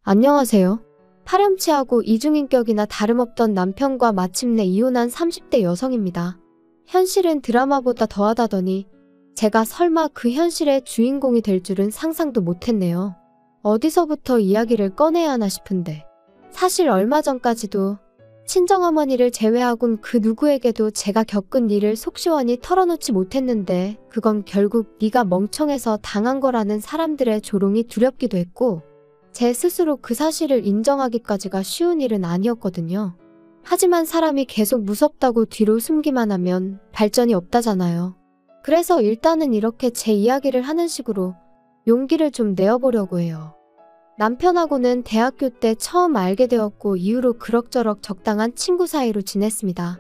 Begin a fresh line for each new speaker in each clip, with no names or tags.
안녕하세요. 파렴치하고 이중인격이나 다름없던 남편과 마침내 이혼한 30대 여성입니다. 현실은 드라마보다 더하다더니 제가 설마 그 현실의 주인공이 될 줄은 상상도 못했네요. 어디서부터 이야기를 꺼내야 하나 싶은데 사실 얼마 전까지도 친정어머니를 제외하곤 그 누구에게도 제가 겪은 일을 속 시원히 털어놓지 못했는데 그건 결국 네가 멍청해서 당한 거라는 사람들의 조롱이 두렵기도 했고 제 스스로 그 사실을 인정하기까지가 쉬운 일은 아니었거든요. 하지만 사람이 계속 무섭다고 뒤로 숨기만 하면 발전이 없다잖아요. 그래서 일단은 이렇게 제 이야기를 하는 식으로 용기를 좀 내어보려고 해요. 남편하고는 대학교 때 처음 알게 되었고 이후로 그럭저럭 적당한 친구 사이로 지냈습니다.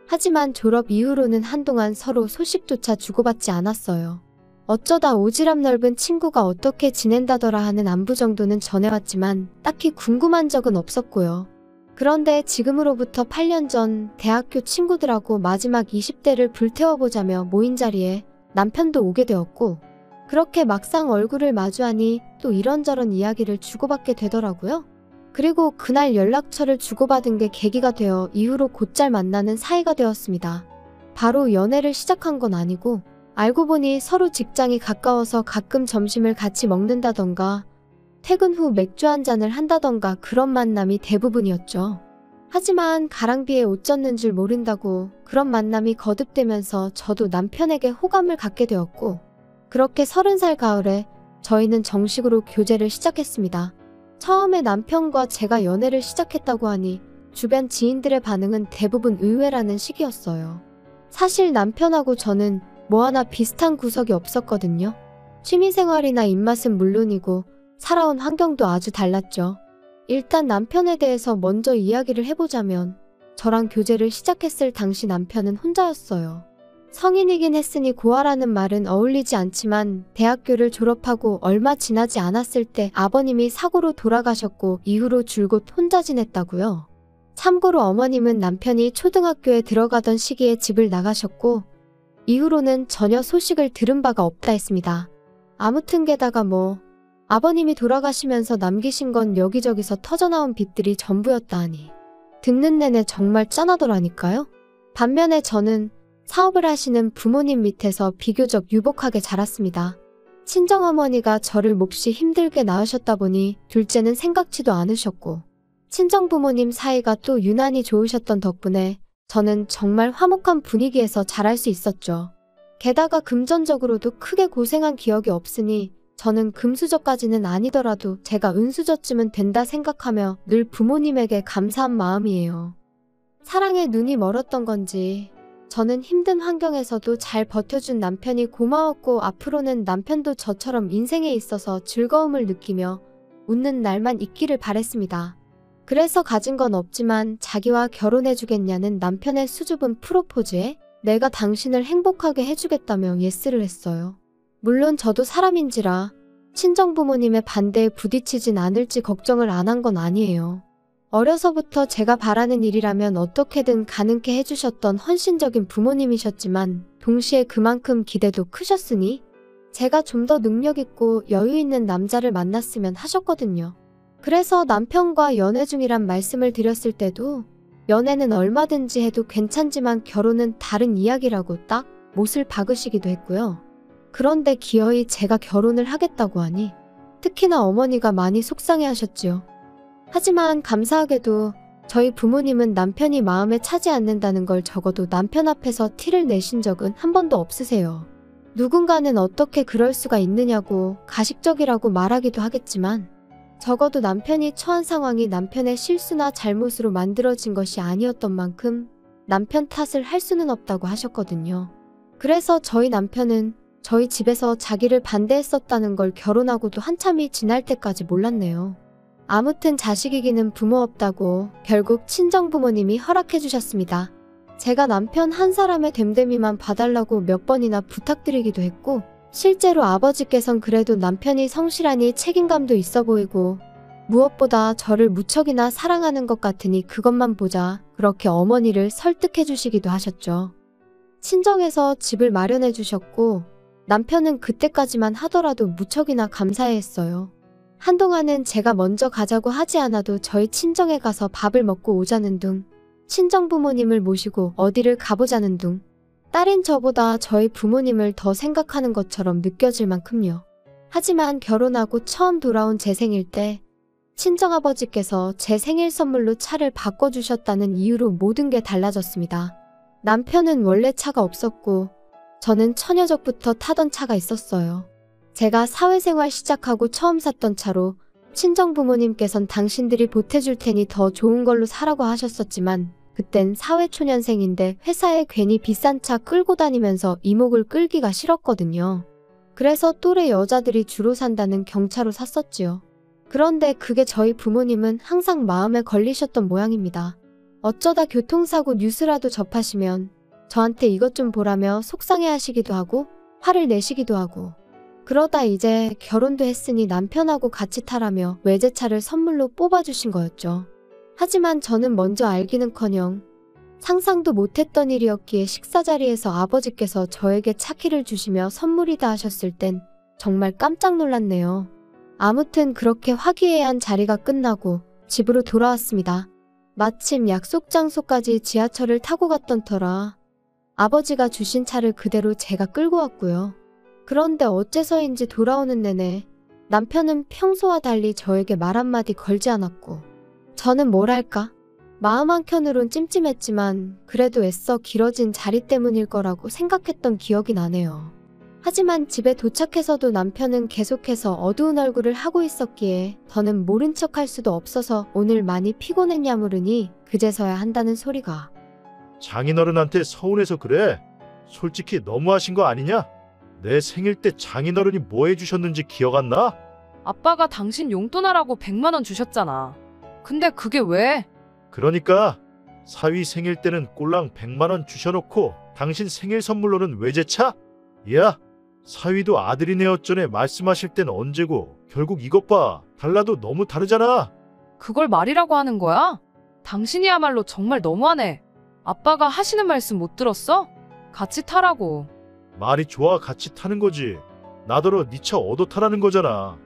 하지만 졸업 이후로는 한동안 서로 소식조차 주고받지 않았어요. 어쩌다 오지랖 넓은 친구가 어떻게 지낸다더라 하는 안부 정도는 전해왔지만 딱히 궁금한 적은 없었고요. 그런데 지금으로부터 8년 전 대학교 친구들하고 마지막 20대를 불태워보자며 모인 자리에 남편도 오게 되었고 그렇게 막상 얼굴을 마주하니 또 이런저런 이야기를 주고받게 되더라고요. 그리고 그날 연락처를 주고받은 게 계기가 되어 이후로 곧잘 만나는 사이가 되었습니다. 바로 연애를 시작한 건 아니고 알고 보니 서로 직장이 가까워서 가끔 점심을 같이 먹는다던가 퇴근 후 맥주 한 잔을 한다던가 그런 만남이 대부분이었죠. 하지만 가랑비에 옷 젖는 줄 모른다고 그런 만남이 거듭되면서 저도 남편에게 호감을 갖게 되었고 그렇게 30살 가을에 저희는 정식으로 교제를 시작했습니다. 처음에 남편과 제가 연애를 시작했다고 하니 주변 지인들의 반응은 대부분 의외라는 시기였어요. 사실 남편하고 저는 뭐 하나 비슷한 구석이 없었거든요. 취미생활이나 입맛은 물론이고 살아온 환경도 아주 달랐죠. 일단 남편에 대해서 먼저 이야기를 해보자면 저랑 교제를 시작했을 당시 남편은 혼자였어요. 성인이긴 했으니 고아라는 말은 어울리지 않지만 대학교를 졸업하고 얼마 지나지 않았을 때 아버님이 사고로 돌아가셨고 이후로 줄곧 혼자 지냈다고요. 참고로 어머님은 남편이 초등학교에 들어가던 시기에 집을 나가셨고 이후로는 전혀 소식을 들은 바가 없다 했습니다. 아무튼 게다가 아버님이 돌아가시면서 남기신 건 여기저기서 터져나온 빚들이 전부였다 하니 듣는 내내 정말 짠하더라니까요. 반면에 저는 사업을 하시는 부모님 밑에서 비교적 유복하게 자랐습니다. 친정어머니가 저를 몹시 힘들게 낳으셨다 보니 둘째는 생각지도 않으셨고 친정부모님 사이가 또 유난히 좋으셨던 덕분에 저는 정말 화목한 분위기에서 자랄 수 있었죠. 게다가 금전적으로도 크게 고생한 기억이 없으니 저는 금수저까지는 아니더라도 제가 은수저쯤은 된다 생각하며 늘 부모님에게 감사한 마음이에요. 사랑에 눈이 멀었던 건지 저는 힘든 환경에서도 잘 버텨준 남편이 고마웠고 앞으로는 남편도 저처럼 인생에 있어서 즐거움을 느끼며 웃는 날만 있기를 바랬습니다. 그래서 가진 건 없지만 자기와 결혼해주겠냐는 남편의 수줍은 프로포즈에 내가 당신을 행복하게 해주겠다며 예스를 했어요. 물론 저도 사람인지라 친정부모님의 반대에 부딪히진 않을지 걱정을 안 한 건 아니에요. 어려서부터 제가 바라는 일이라면 어떻게든 가능케 해주셨던 헌신적인 부모님이셨지만 동시에 그만큼 기대도 크셨으니 제가 좀 더 능력있고 여유있는 남자를 만났으면 하셨거든요. 그래서 남편과 연애 중이란 말씀을 드렸을 때도 연애는 얼마든지 해도 괜찮지만 결혼은 다른 이야기라고 딱 못을 박으시기도 했고요. 그런데 기어이 제가 결혼을 하겠다고 하니 특히나 어머니가 많이 속상해 하셨지요. 하지만 감사하게도 저희 부모님은 남편이 마음에 차지 않는다는 걸 적어도 남편 앞에서 티를 내신 적은 한 번도 없으세요. 누군가는 어떻게 그럴 수가 있느냐고 가식적이라고 말하기도 하겠지만 적어도 남편이 처한 상황이 남편의 실수나 잘못으로 만들어진 것이 아니었던 만큼 남편 탓을 할 수는 없다고 하셨거든요. 그래서 저희 남편은 저희 집에서 자기를 반대했었다는 걸 결혼하고도 한참이 지날 때까지 몰랐네요. 아무튼 자식 이기는 부모 없다고 결국 친정부모님이 허락해 주셨습니다. 제가 남편 한 사람의 됨됨이만 봐달라고 몇 번이나 부탁드리기도 했고 실제로 아버지께선 그래도 남편이 성실하니 책임감도 있어 보이고 무엇보다 저를 무척이나 사랑하는 것 같으니 그것만 보자 그렇게 어머니를 설득해 주시기도 하셨죠. 친정에서 집을 마련해 주셨고 남편은 그때까지만 하더라도 무척이나 감사해했어요. 한동안은 제가 먼저 가자고 하지 않아도 저희 친정에 가서 밥을 먹고 오자는 둥, 친정 부모님을 모시고 어디를 가보자는 둥, 딸인 저보다 저희 부모님을 더 생각하는 것처럼 느껴질 만큼요. 하지만 결혼하고 처음 돌아온 제 생일 때 친정아버지께서 제 생일 선물로 차를 바꿔주셨다는 이유로 모든 게 달라졌습니다. 남편은 원래 차가 없었고 저는 처녀적부터 타던 차가 있었어요. 제가 사회생활 시작하고 처음 샀던 차로 친정부모님께선 당신들이 보태줄 테니 더 좋은 걸로 사라고 하셨었지만 그땐 사회초년생인데 회사에 괜히 비싼 차 끌고 다니면서 이목을 끌기가 싫었거든요. 그래서 또래 여자들이 주로 산다는 경차로 샀었지요. 그런데 그게 저희 부모님은 항상 마음에 걸리셨던 모양입니다. 어쩌다 교통사고 뉴스라도 접하시면 저한테 이것 좀 보라며 속상해하시기도 하고 화를 내시기도 하고 그러다 이제 결혼도 했으니 남편하고 같이 타라며 외제차를 선물로 뽑아주신 거였죠. 하지만 저는 먼저 알기는커녕 상상도 못했던 일이었기에 식사 자리에서 아버지께서 저에게 차키를 주시며 선물이다 하셨을 땐 정말 깜짝 놀랐네요. 아무튼 그렇게 화기애애한 자리가 끝나고 집으로 돌아왔습니다. 마침 약속 장소까지 지하철을 타고 갔던 터라 아버지가 주신 차를 그대로 제가 끌고 왔고요. 그런데 어째서인지 돌아오는 내내 남편은 평소와 달리 저에게 말 한마디 걸지 않았고 저는 뭐랄까 마음 한켠으론 찜찜했지만 그래도 애써 길어진 자리 때문일 거라고 생각했던 기억이 나네요. 하지만 집에 도착해서도 남편은 계속해서 어두운 얼굴을 하고 있었기에 더는 모른 척할 수도 없어서 오늘 많이 피곤했냐 물으니 그제서야 한다는 소리가
장인어른한테 서운해서 그래. 솔직히 너무하신 거 아니냐? 내 생일 때 장인어른이 뭐 해주셨는지 기억 안 나?
아빠가 당신 용돈하라고 100만 원 주셨잖아. 근데 그게 왜?
그러니까 사위 생일 때는 꼴랑 100만 원 주셔놓고 당신 생일 선물로는 외제차? 야, 사위도 아들이네 어쩌네 말씀하실 땐 언제고 결국 이것 봐. 달라도 너무 다르잖아.
그걸 말이라고 하는 거야? 당신이야말로 정말 너무하네. 아빠가 하시는 말씀 못 들었어? 같이 타라고.
말이 좋아 같이 타는 거지. 나더러 니 차 얻어 타라는 거잖아.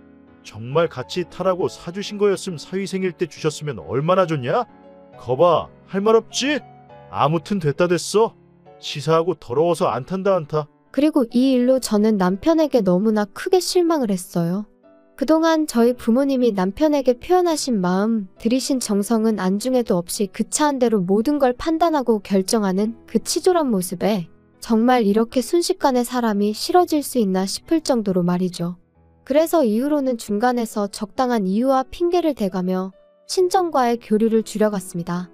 정말 같이 타라고 사주신 거였음 사위 생일 때 주셨으면 얼마나 좋냐? 거봐 할 말 없지? 아무튼 됐다 됐어. 치사하고 더러워서 안 탄다 안 타.
그리고 이 일로 저는 남편에게 너무나 크게 실망을 했어요. 그동안 저희 부모님이 남편에게 표현하신 마음, 들이신 정성은 안중에도 없이 그 차 한 대로 모든 걸 판단하고 결정하는 그 치졸한 모습에 정말 이렇게 순식간에 사람이 싫어질 수 있나 싶을 정도로 말이죠. 그래서 이후로는 중간에서 적당한 이유와 핑계를 대가며 친정과의 교류를 줄여갔습니다.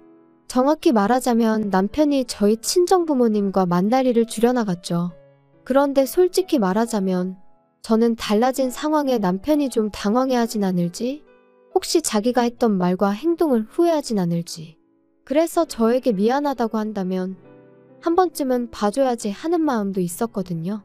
정확히 말하자면 남편이 저희 친정부모님과 만나리를 줄여나갔죠. 그런데 솔직히 말하자면 저는 달라진 상황에 남편이 좀 당황해하진 않을지, 혹시 자기가 했던 말과 행동을 후회하진 않을지, 그래서 저에게 미안하다고 한다면 한 번쯤은 봐줘야지 하는 마음도 있었거든요.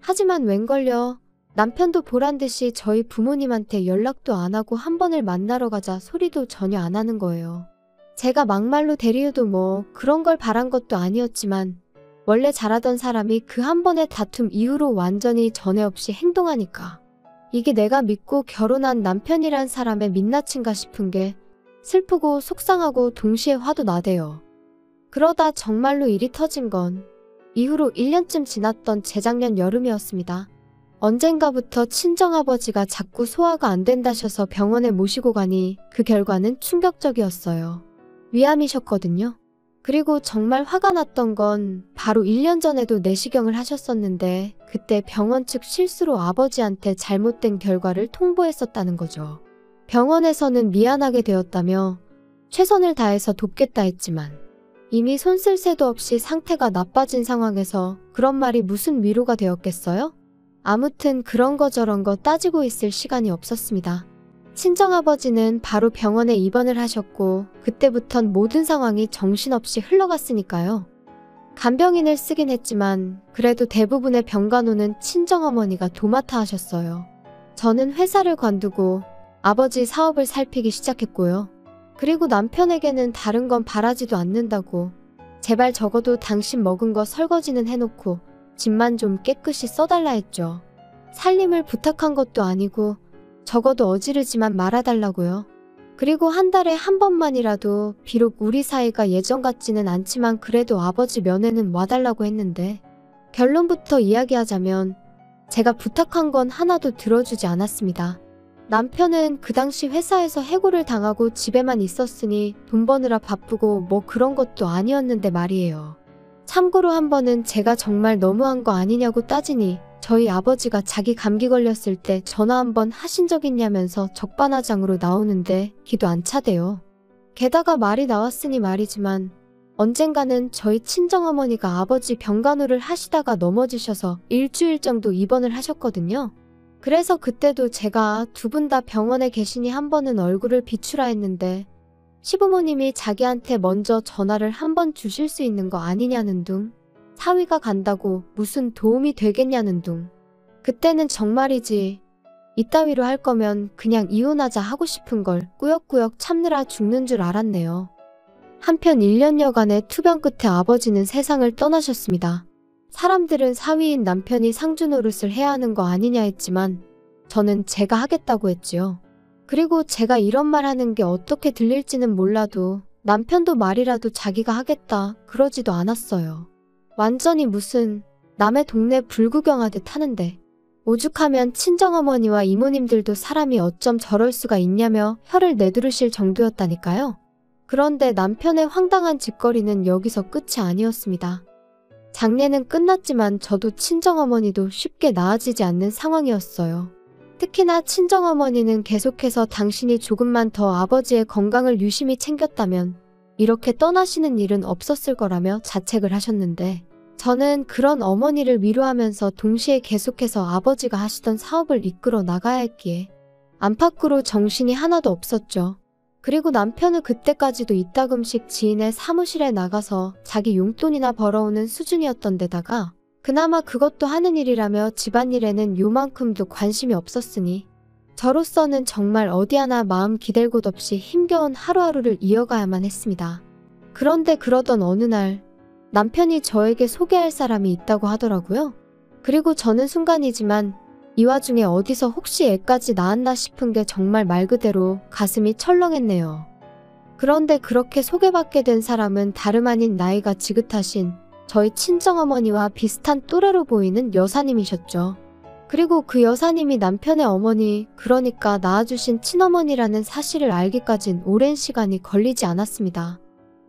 하지만 웬걸요. 남편도 보란듯이 저희 부모님한테 연락도 안 하고 한 번을 만나러 가자 소리도 전혀 안 하는 거예요. 제가 막말로 대리해도 뭐 그런 걸 바란 것도 아니었지만 원래 잘하던 사람이 그 한 번의 다툼 이후로 완전히 전에 없이 행동하니까 이게 내가 믿고 결혼한 남편이란 사람의 민낯인가 싶은 게 슬프고 속상하고 동시에 화도 나대요. 그러다 정말로 일이 터진 건 이후로 1년쯤 지났던 재작년 여름이었습니다. 언젠가부터 친정아버지가 자꾸 소화가 안 된다셔서 병원에 모시고 가니 그 결과는 충격적이었어요. 위암이셨거든요. 그리고 정말 화가 났던 건 바로 1년 전에도 내시경을 하셨었는데 그때 병원 측 실수로 아버지한테 잘못된 결과를 통보했었다는 거죠. 병원에서는 미안하게 되었다며 최선을 다해서 돕겠다 했지만 이미 손 쓸 새도 없이 상태가 나빠진 상황에서 그런 말이 무슨 위로가 되었겠어요? 아무튼 그런 거 저런 거 따지고 있을 시간이 없었습니다. 친정아버지는 바로 병원에 입원을 하셨고 그때부턴 모든 상황이 정신없이 흘러갔으니까요. 간병인을 쓰긴 했지만 그래도 대부분의 병간호는 친정어머니가 도맡아 하셨어요. 저는 회사를 관두고 아버지 사업을 살피기 시작했고요. 그리고 남편에게는 다른 건 바라지도 않는다고 제발 적어도 당신 먹은 거 설거지는 해놓고 집만 좀 깨끗이 써달라 했죠. 살림을 부탁한 것도 아니고 적어도 어지르지만 말아달라고요. 그리고 한 달에 한 번만이라도 비록 우리 사이가 예전 같지는 않지만 그래도 아버지 면회는 와달라고 했는데 결론부터 이야기하자면 제가 부탁한 건 하나도 들어주지 않았습니다. 남편은 그 당시 회사에서 해고를 당하고 집에만 있었으니 돈 버느라 바쁘고 뭐 그런 것도 아니었는데 말이에요. 참고로 한 번은 제가 정말 너무한 거 아니냐고 따지니 저희 아버지가 자기 감기 걸렸을 때 전화 한 번 하신 적 있냐면서 적반하장으로 나오는데 기도 안 차대요. 게다가 말이 나왔으니 말이지만 언젠가는 저희 친정어머니가 아버지 병간호를 하시다가 넘어지셔서 일주일 정도 입원을 하셨거든요. 그래서 그때도 제가 두 분 다 병원에 계시니 한 번은 얼굴을 비추라 했는데 시부모님이 자기한테 먼저 전화를 한 번 주실 수 있는 거 아니냐는 둥, 사위가 간다고 무슨 도움이 되겠냐는 둥. 그때는 정말이지 이따위로 할 거면 그냥 이혼하자 하고 싶은 걸 꾸역꾸역 참느라 죽는 줄 알았네요. 한편 1년여간의 투병 끝에 아버지는 세상을 떠나셨습니다. 사람들은 사위인 남편이 상주 노릇을 해야 하는 거 아니냐 했지만 저는 제가 하겠다고 했지요. 그리고 제가 이런 말 하는 게 어떻게 들릴지는 몰라도 남편도 말이라도 자기가 하겠다 그러지도 않았어요. 완전히 무슨 남의 동네 불구경하듯 하는데 오죽하면 친정어머니와 이모님들도 사람이 어쩜 저럴 수가 있냐며 혀를 내두르실 정도였다니까요. 그런데 남편의 황당한 짓거리는 여기서 끝이 아니었습니다. 장례는 끝났지만 저도 친정어머니도 쉽게 나아지지 않는 상황이었어요. 특히나 친정어머니는 계속해서 당신이 조금만 더 아버지의 건강을 유심히 챙겼다면 이렇게 떠나시는 일은 없었을 거라며 자책을 하셨는데 저는 그런 어머니를 위로하면서 동시에 계속해서 아버지가 하시던 사업을 이끌어 나가야 했기에 안팎으로 정신이 하나도 없었죠. 그리고 남편은 그때까지도 이따금씩 지인의 사무실에 나가서 자기 용돈이나 벌어오는 수준이었던 데다가 그나마 그것도 하는 일이라며 집안일에는 요만큼도 관심이 없었으니 저로서는 정말 어디 하나 마음 기댈 곳 없이 힘겨운 하루하루를 이어가야만 했습니다. 그런데 그러던 어느 날 남편이 저에게 소개할 사람이 있다고 하더라고요. 그리고 저는 순간이지만 이 와중에 어디서 혹시 애까지 낳았나 싶은 게 정말 말 그대로 가슴이 철렁했네요. 그런데 그렇게 소개받게 된 사람은 다름 아닌 나이가 지긋하신 저희 친정어머니와 비슷한 또래로 보이는 여사님이셨죠. 그리고 그 여사님이 남편의 어머니, 그러니까 낳아주신 친어머니라는 사실을 알기까진 오랜 시간이 걸리지 않았습니다.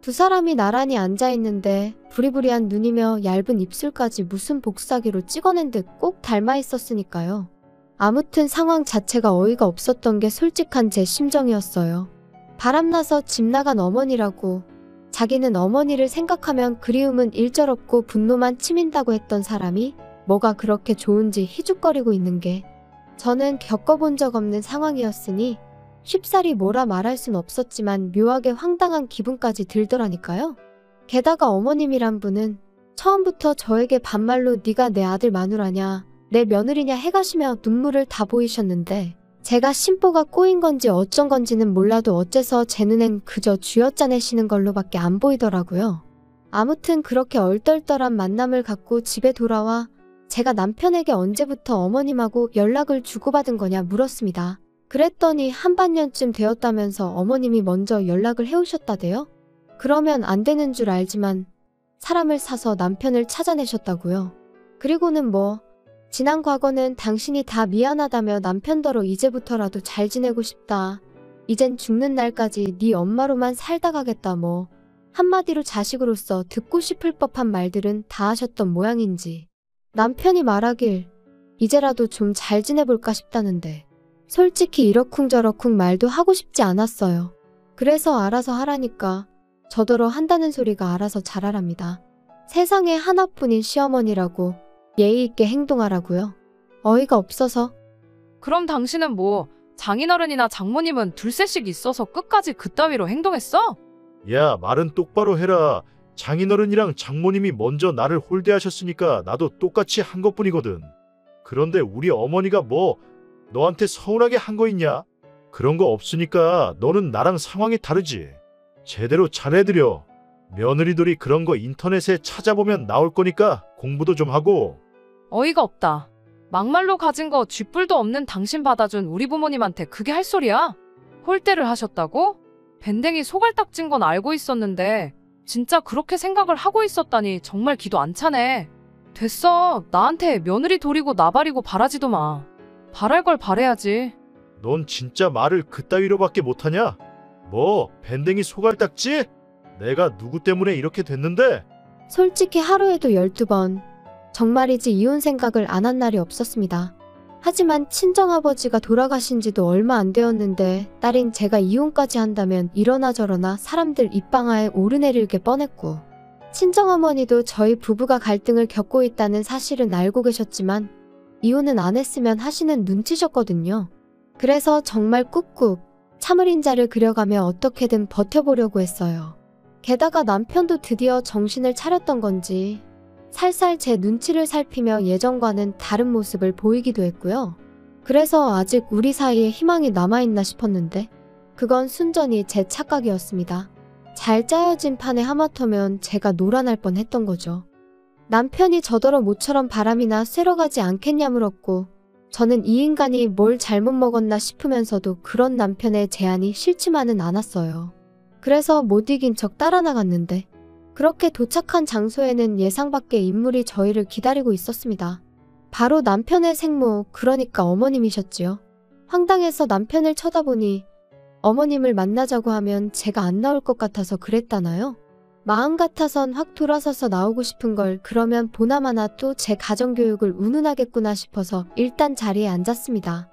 두 사람이 나란히 앉아있는데 부리부리한 눈이며 얇은 입술까지 무슨 복사기로 찍어낸 듯 꼭 닮아 있었으니까요. 아무튼 상황 자체가 어이가 없었던 게 솔직한 제 심정이었어요. 바람나서 집 나간 어머니라고 자기는 어머니를 생각하면 그리움은 일절없고 분노만 치민다고 했던 사람이 뭐가 그렇게 좋은지 희죽거리고 있는 게 저는 겪어본 적 없는 상황이었으니 쉽사리 뭐라 말할 순 없었지만 묘하게 황당한 기분까지 들더라니까요. 게다가 어머님이란 분은 처음부터 저에게 반말로 네가 내 아들 마누라냐, 내 며느리냐 해가시며 눈물을 다 보이셨는데 제가 심보가 꼬인 건지 어쩐 건지는 몰라도 어째서 제 눈엔 그저 쥐어짜내시는 걸로밖에 안 보이더라고요. 아무튼 그렇게 얼떨떨한 만남을 갖고 집에 돌아와 제가 남편에게 언제부터 어머님하고 연락을 주고받은 거냐 물었습니다. 그랬더니 한반년쯤 되었다면서 어머님이 먼저 연락을 해오셨다대요. 그러면 안 되는 줄 알지만 사람을 사서 남편을 찾아내셨다고요. 그리고는 뭐 지난 과거는 당신이 다 미안하다며 남편더러 이제부터라도 잘 지내고 싶다. 이젠 죽는 날까지 네 엄마로만 살다 가겠다 뭐 한마디로 자식으로서 듣고 싶을 법한 말들은 다 하셨던 모양인지 남편이 말하길 이제라도 좀 잘 지내볼까 싶다는데 솔직히 이러쿵저러쿵 말도 하고 싶지 않았어요. 그래서 알아서 하라니까 저더러 한다는 소리가 알아서 잘하랍니다. 세상에 하나뿐인 시어머니라고 예의 있게 행동하라고요. 어이가 없어서.
그럼 당신은 뭐 장인어른이나 장모님은 둘셋씩 있어서 끝까지 그따위로 행동했어?
야, 말은 똑바로 해라. 장인어른이랑 장모님이 먼저 나를 홀대하셨으니까 나도 똑같이 한 것뿐이거든. 그런데 우리 어머니가 뭐 너한테 서운하게 한 거 있냐? 그런 거 없으니까 너는 나랑 상황이 다르지. 제대로 잘해드려. 며느리들이 그런 거 인터넷에 찾아보면 나올 거니까 공부도 좀 하고.
어이가 없다. 막말로 가진 거 쥐뿔도 없는 당신 받아준 우리 부모님한테 그게 할 소리야? 홀대를 하셨다고? 밴댕이 소갈딱 찐 건 알고 있었는데 진짜 그렇게 생각을 하고 있었다니 정말 기도 안 차네. 됐어. 나한테 며느리 도리고 나발이고 바라지도 마. 바랄 걸 바래야지.
넌 진짜 말을 그따위로밖에 못하냐? 뭐 밴댕이 소갈딱지? 내가 누구 때문에 이렇게 됐는데?
솔직히 하루에도 12번. 정말이지 이혼 생각을 안 한 날이 없었습니다. 하지만 친정아버지가 돌아가신 지도 얼마 안 되었는데 딸인 제가 이혼까지 한다면 이러나 저러나 사람들 입방아에 오르내릴 게 뻔했고, 친정어머니도 저희 부부가 갈등을 겪고 있다는 사실은 알고 계셨지만 이혼은 안 했으면 하시는 눈치셨거든요. 그래서 정말 꾹꾹 참을 인자를 그려가며 어떻게든 버텨보려고 했어요. 게다가 남편도 드디어 정신을 차렸던 건지 살살 제 눈치를 살피며 예전과는 다른 모습을 보이기도 했고요. 그래서 아직 우리 사이에 희망이 남아있나 싶었는데 그건 순전히 제 착각이었습니다. 잘 짜여진 판에 하마터면 제가 놀아날 뻔했던 거죠. 남편이 저더러 모처럼 바람이나 쐬러 가지 않겠냐 물었고, 저는 이 인간이 뭘 잘못 먹었나 싶으면서도 그런 남편의 제안이 싫지만은 않았어요. 그래서 못 이긴 척 따라 나갔는데, 그렇게 도착한 장소에는 예상 밖의 인물이 저희를 기다리고 있었습니다. 바로 남편의 생모, 그러니까 어머님이셨지요. 황당해서 남편을 쳐다보니 어머님을 만나자고 하면 제가 안 나올 것 같아서 그랬다나요? 마음 같아선 확 돌아서서 나오고 싶은 걸, 그러면 보나마나 또 제 가정교육을 운운하겠구나 싶어서 일단 자리에 앉았습니다.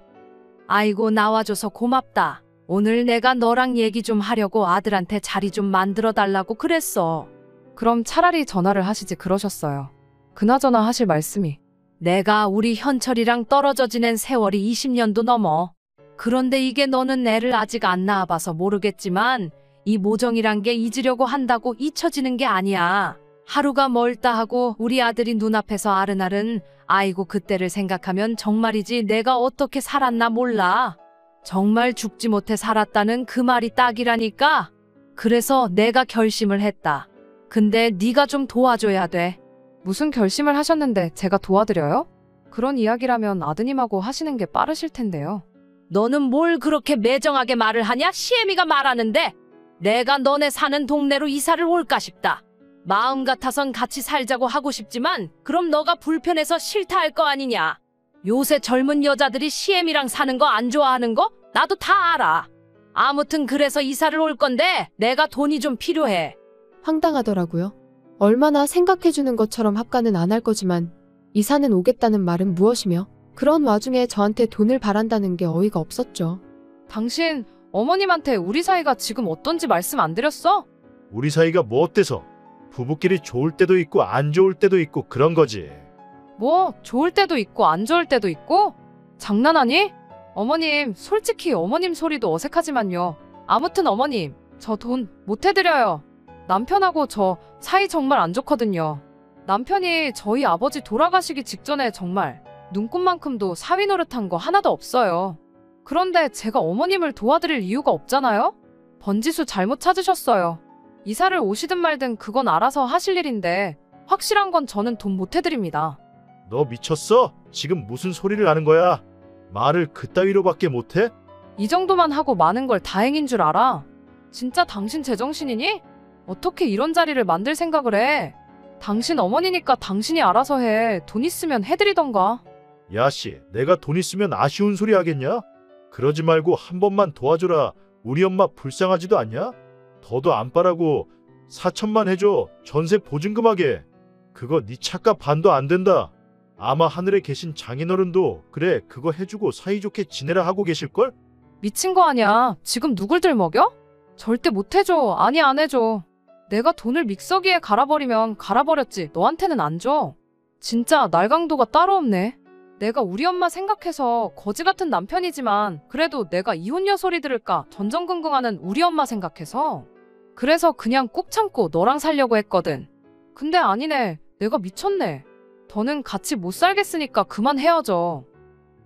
아이고, 나와줘서 고맙다. 오늘 내가 너랑 얘기 좀 하려고 아들한테 자리 좀 만들어 달라고 그랬어. 그럼 차라리 전화를 하시지 그러셨어요. 그나저나 하실 말씀이. 내가 우리 현철이랑 떨어져 지낸 세월이 20년도 넘어. 그런데 이게 너는 애를 아직 안 낳아봐서 모르겠지만 이 모정이란 게 잊으려고 한다고 잊혀지는 게 아니야. 하루가 멀다 하고 우리 아들이 눈앞에서 아른아른, 아이고 그때를 생각하면 정말이지 내가 어떻게 살았나 몰라. 정말 죽지 못해 살았다는 그 말이 딱이라니까. 그래서 내가 결심을 했다. 근데 네가 좀 도와줘야 돼. 무슨 결심을 하셨는데 제가 도와드려요? 그런 이야기라면 아드님하고 하시는 게 빠르실 텐데요. 너는 뭘 그렇게 매정하게 말을 하냐? 시애미가 말하는데. 내가 너네 사는 동네로 이사를 올까 싶다. 마음 같아선 같이 살자고 하고 싶지만 그럼 너가 불편해서 싫다 할 거 아니냐. 요새 젊은 여자들이 시애미랑 사는 거 안 좋아하는 거 나도 다 알아. 아무튼 그래서 이사를 올 건데 내가 돈이 좀 필요해.
황당하더라고요. 얼마나 생각해주는 것처럼 합가는 안 할 거지만 이사는 오겠다는 말은 무엇이며, 그런 와중에 저한테 돈을 바란다는 게 어이가 없었죠.
당신 어머님한테 우리 사이가 지금 어떤지 말씀 안 드렸어?
우리 사이가 뭐 어때서? 부부끼리 좋을 때도 있고 안 좋을 때도 있고 그런 거지.
뭐 좋을 때도 있고 안 좋을 때도 있고? 장난하니? 어머님, 솔직히 어머님 소리도 어색하지만요. 아무튼 어머님, 저 돈 못 해드려요. 남편하고 저 사이 정말 안 좋거든요. 남편이 저희 아버지 돌아가시기 직전에 정말 눈꽃만큼도 사위 노릇한 거 하나도 없어요. 그런데 제가 어머님을 도와드릴 이유가 없잖아요? 번지수 잘못 찾으셨어요. 이사를 오시든 말든 그건 알아서 하실 일인데 확실한 건 저는 돈 못 해드립니다.
너 미쳤어? 지금 무슨 소리를 하는 거야? 말을 그따위로밖에 못해?
이 정도만 하고 많은 걸 다행인 줄 알아. 진짜 당신 제정신이니? 어떻게 이런 자리를 만들 생각을 해? 당신 어머니니까 당신이 알아서 해. 돈 있으면 해드리던가.
야씨, 내가 돈 있으면 아쉬운 소리 하겠냐? 그러지 말고 한 번만 도와줘라. 우리 엄마 불쌍하지도 않냐? 더도 안 바라고 4천만 해줘. 전세 보증금하게. 그거 네 차값 반도 안 된다. 아마 하늘에 계신 장인어른도 그래 그거 해주고 사이좋게 지내라 하고 계실걸?
미친 거 아니야. 지금 누굴 들먹여? 절대 못 해줘. 아니 안 해줘. 내가 돈을 믹서기에 갈아버리면 갈아버렸지. 너한테는 안 줘. 진짜 날강도가 따로 없네. 내가 우리 엄마 생각해서 거지 같은 남편이지만 그래도 내가 이혼녀 소리 들을까 전전긍긍하는 우리 엄마 생각해서 그래서 그냥 꾹 참고 너랑 살려고 했거든. 근데 아니네. 내가 미쳤네. 더는 같이 못 살겠으니까 그만 헤어져.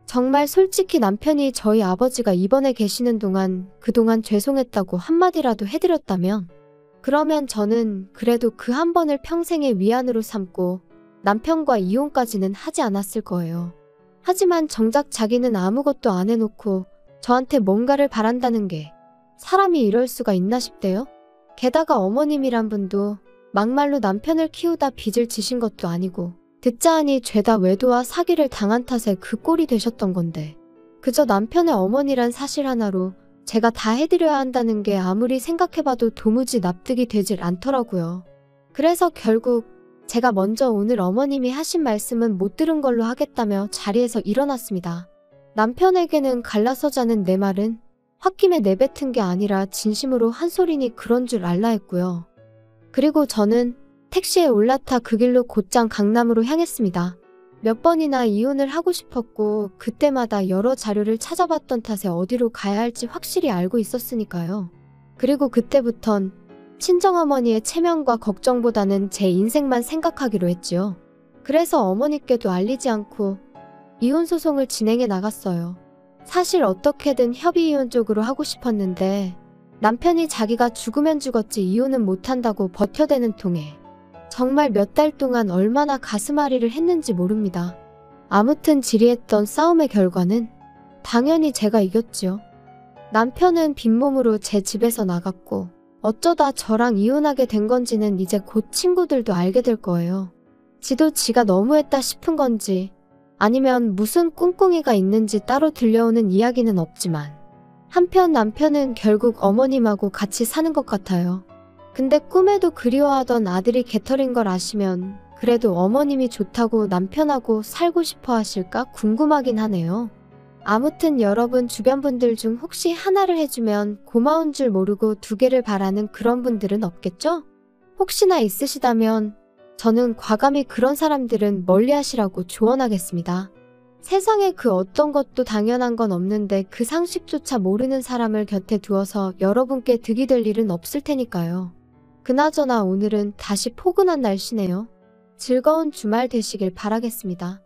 정말 솔직히 남편이 저희 아버지가 입원해 계시는 동안 그동안 죄송했다고 한마디라도 해드렸다면, 그러면 저는 그래도 그 한 번을 평생의 위안으로 삼고 남편과 이혼까지는 하지 않았을 거예요. 하지만 정작 자기는 아무것도 안 해놓고 저한테 뭔가를 바란다는 게 사람이 이럴 수가 있나 싶대요. 게다가 어머님이란 분도 막말로 남편을 키우다 빚을 지신 것도 아니고 듣자 하니 죄다 외도와 사기를 당한 탓에 그 꼴이 되셨던 건데 그저 남편의 어머니란 사실 하나로 제가 다 해드려야 한다는 게 아무리 생각해봐도 도무지 납득이 되질 않더라고요. 그래서 결국 제가 먼저 오늘 어머님이 하신 말씀은 못 들은 걸로 하겠다며 자리에서 일어났습니다. 남편에게는 갈라서자는 내 말은 홧김에 내뱉은 게 아니라 진심으로 한 소리니 그런 줄 알라 했고요. 그리고 저는 택시에 올라타 그 길로 곧장 강남으로 향했습니다. 몇 번이나 이혼을 하고 싶었고 그때마다 여러 자료를 찾아봤던 탓에 어디로 가야 할지 확실히 알고 있었으니까요. 그리고 그때부턴 친정어머니의 체면과 걱정보다는 제 인생만 생각하기로 했지요. 그래서 어머니께도 알리지 않고 이혼 소송을 진행해 나갔어요. 사실 어떻게든 협의이혼 쪽으로 하고 싶었는데 남편이 자기가 죽으면 죽었지 이혼은 못한다고 버텨대는 통에 정말 몇 달 동안 얼마나 가슴앓이를 했는지 모릅니다. 아무튼 지리했던 싸움의 결과는 당연히 제가 이겼지요. 남편은 빈몸으로 제 집에서 나갔고 어쩌다 저랑 이혼하게 된 건지는 이제 곧 친구들도 알게 될 거예요. 지도 지가 너무했다 싶은 건지 아니면 무슨 꿍꿍이가 있는지 따로 들려오는 이야기는 없지만 한편 남편은 결국 어머님하고 같이 사는 것 같아요. 근데 꿈에도 그리워하던 아들이 개털인 걸 아시면 그래도 어머님이 좋다고 남편하고 살고 싶어 하실까 궁금하긴 하네요. 아무튼 여러분 주변 분들 중 혹시 하나를 해주면 고마운 줄 모르고 두 개를 바라는 그런 분들은 없겠죠? 혹시나 있으시다면 저는 과감히 그런 사람들은 멀리 하시라고 조언하겠습니다. 세상에 그 어떤 것도 당연한 건 없는데 그 상식조차 모르는 사람을 곁에 두어서 여러분께 득이 될 일은 없을 테니까요. 그나저나 오늘은 다시 포근한 날씨네요. 즐거운 주말 되시길 바라겠습니다.